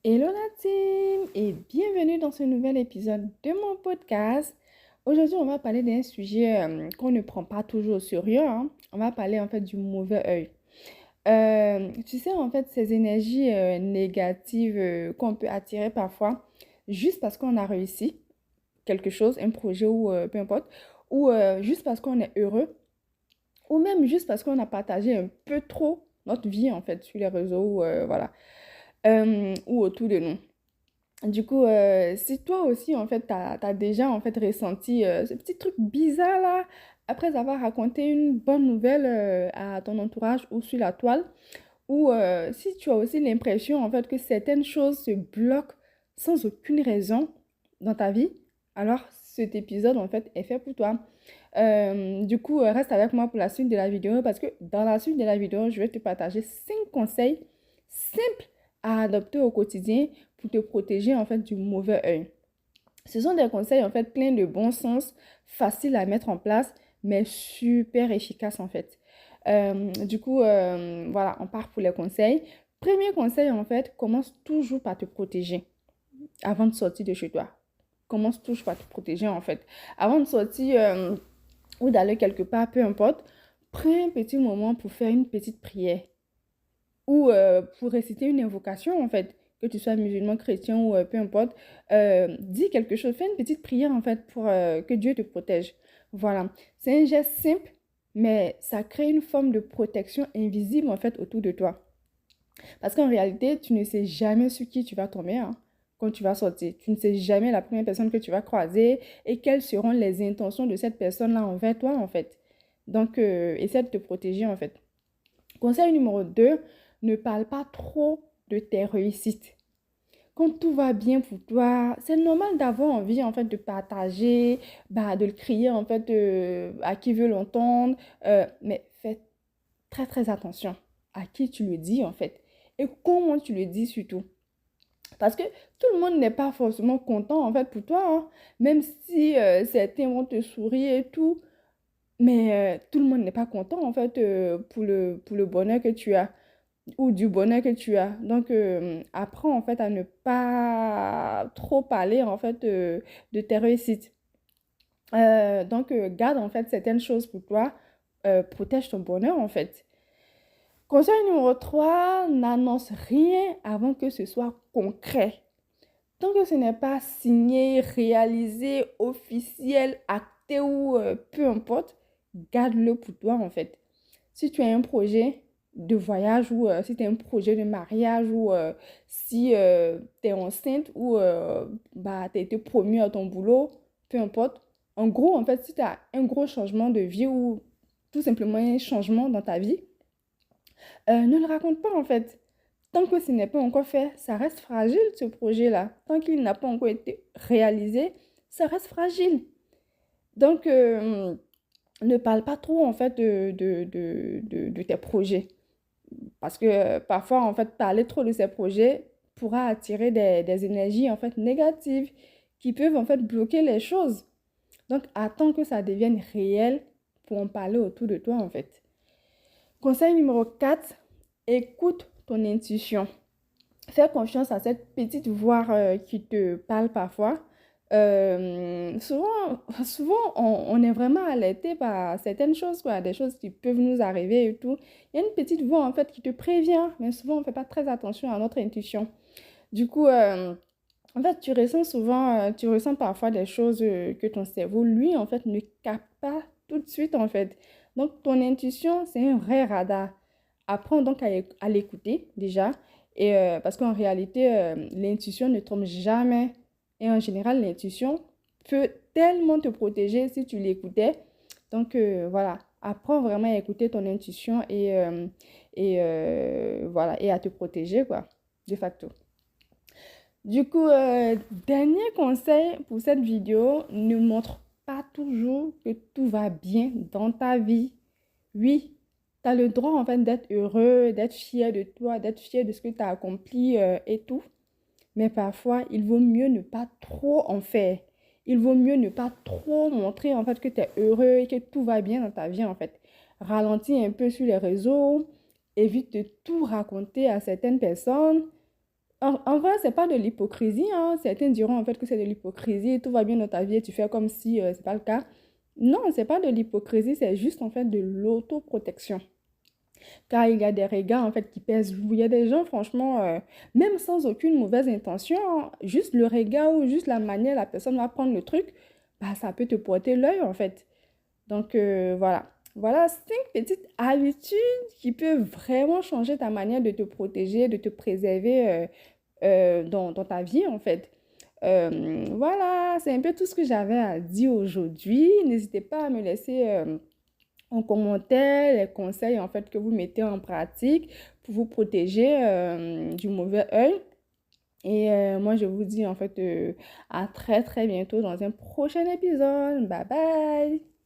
Hello la team et bienvenue dans ce nouvel épisode de mon podcast. Aujourd'hui, on va parler d'un sujet qu'on ne prend pas toujours au sérieux, hein. On va parler en fait du mauvais œil. Tu sais, en fait, ces énergies négatives qu'on peut attirer parfois juste parce qu'on a réussi quelque chose, un projet ou peu importe, ou juste parce qu'on est heureux, ou même juste parce qu'on a partagé un peu trop notre vie en fait sur les réseaux, voilà, ou autour de nous. Du coup, si toi aussi, en fait, t'as déjà, en fait, ressenti ce petit truc bizarre, là, après avoir raconté une bonne nouvelle à ton entourage ou sur la toile, ou si tu as aussi l'impression, en fait, que certaines choses se bloquent sans aucune raison dans ta vie, alors cet épisode, en fait, est fait pour toi. Du coup, reste avec moi pour la suite de la vidéo parce que dans la suite de la vidéo, je vais te partager 5 conseils simples à adopter au quotidien pour te protéger en fait du mauvais œil. Ce sont des conseils en fait pleins de bon sens, faciles à mettre en place, mais super efficaces en fait. Voilà, on part pour les conseils. Premier conseil en fait, commence toujours par te protéger avant de sortir de chez toi. Commence toujours par te protéger en fait. Avant de sortir ou d'aller quelque part, peu importe, prends un petit moment pour faire une petite prière ou pour réciter une invocation, en fait, que tu sois musulman, chrétien ou peu importe, dis quelque chose, fais une petite prière, en fait, pour que Dieu te protège. Voilà. C'est un geste simple, mais ça crée une forme de protection invisible, en fait, autour de toi. Parce qu'en réalité, tu ne sais jamais sur qui tu vas tomber, hein, quand tu vas sortir. Tu ne sais jamais la première personne que tu vas croiser et quelles seront les intentions de cette personne-là envers toi, en fait. Donc, essaie de te protéger, en fait. Conseil numéro 2, ne parle pas trop de tes réussites. Quand tout va bien pour toi, c'est normal d'avoir envie en fait de partager, bah, de le crier en fait à qui veut l'entendre, mais fais très très attention à qui tu le dis en fait et comment tu le dis surtout. Parce que tout le monde n'est pas forcément content en fait pour toi, hein. Même si certains vont te sourire et tout, mais tout le monde n'est pas content en fait pour le bonheur que tu as ou du bonheur que tu as. Donc, apprends en fait à ne pas trop parler en fait de tes réussites. Garde en fait certaines choses pour toi, protège ton bonheur en fait. Conseil numéro 3, n'annonce rien avant que ce soit concret. Tant que ce n'est pas signé, réalisé, officiel, acté ou peu importe, garde-le pour toi en fait. Si tu as un projet de voyage ou si tu as un projet de mariage ou si tu es enceinte ou bah, tu as été promu à ton boulot, peu importe. En gros, en fait, si tu as un gros changement de vie ou tout simplement un changement dans ta vie, ne le raconte pas en fait. Tant que ce n'est pas encore fait, ça reste fragile ce projet-là. Tant qu'il n'a pas encore été réalisé, ça reste fragile. Donc, ne parle pas trop en fait de tes projets. Parce que parfois, en fait, parler trop de ces projets pourra attirer des énergies en fait négatives qui peuvent en fait bloquer les choses. Donc, attends que ça devienne réel pour en parler autour de toi en fait. Conseil numéro 4, écoute ton intuition. Fais confiance à cette petite voix qui te parle parfois. Souvent on est vraiment alerté par certaines choses, quoi, des choses qui peuvent nous arriver et tout. Il y a une petite voix en fait qui te prévient, mais souvent on ne fait pas très attention à notre intuition. Du coup, en fait, tu ressens parfois des choses que ton cerveau, lui, en fait, ne capte pas tout de suite, en fait. Donc, ton intuition, c'est un vrai radar. Apprends donc à l'écouter déjà. Et, parce qu'en réalité, l'intuition ne trompe jamais. Et en général, l'intuition peut tellement te protéger si tu l'écoutais. Donc, voilà, apprends vraiment à écouter ton intuition voilà, et à te protéger, quoi, de facto. Du coup, dernier conseil pour cette vidéo, ne montre pas toujours que tout va bien dans ta vie. Oui, tu as le droit en fait d'être heureux, d'être fier de toi, d'être fier de ce que tu as accompli et tout. Mais parfois, il vaut mieux ne pas trop en faire. Il vaut mieux ne pas trop montrer en fait que tu es heureux et que tout va bien dans ta vie en fait. Ralentis un peu sur les réseaux, évite de tout raconter à certaines personnes. En vrai, c'est pas de l'hypocrisie, hein. Certains diront en fait que c'est de l'hypocrisie, tout va bien dans ta vie et tu fais comme si c'est pas le cas. Non, c'est pas de l'hypocrisie, c'est juste en fait de l'autoprotection. Car il y a des regards en fait qui pèsent lourd. Il y a des gens, franchement, même sans aucune mauvaise intention, hein, juste le regard ou juste la manière la personne va prendre le truc, bah, ça peut te porter l'œil en fait. Donc voilà. Voilà 5 petites habitudes qui peuvent vraiment changer ta manière de te protéger, de te préserver dans ta vie en fait. Voilà, c'est un peu tout ce que j'avais à dire aujourd'hui. N'hésitez pas à me laisser en commentaire les conseils en fait que vous mettez en pratique pour vous protéger du mauvais œil. Et moi, je vous dis en fait à très très bientôt dans un prochain épisode. Bye bye!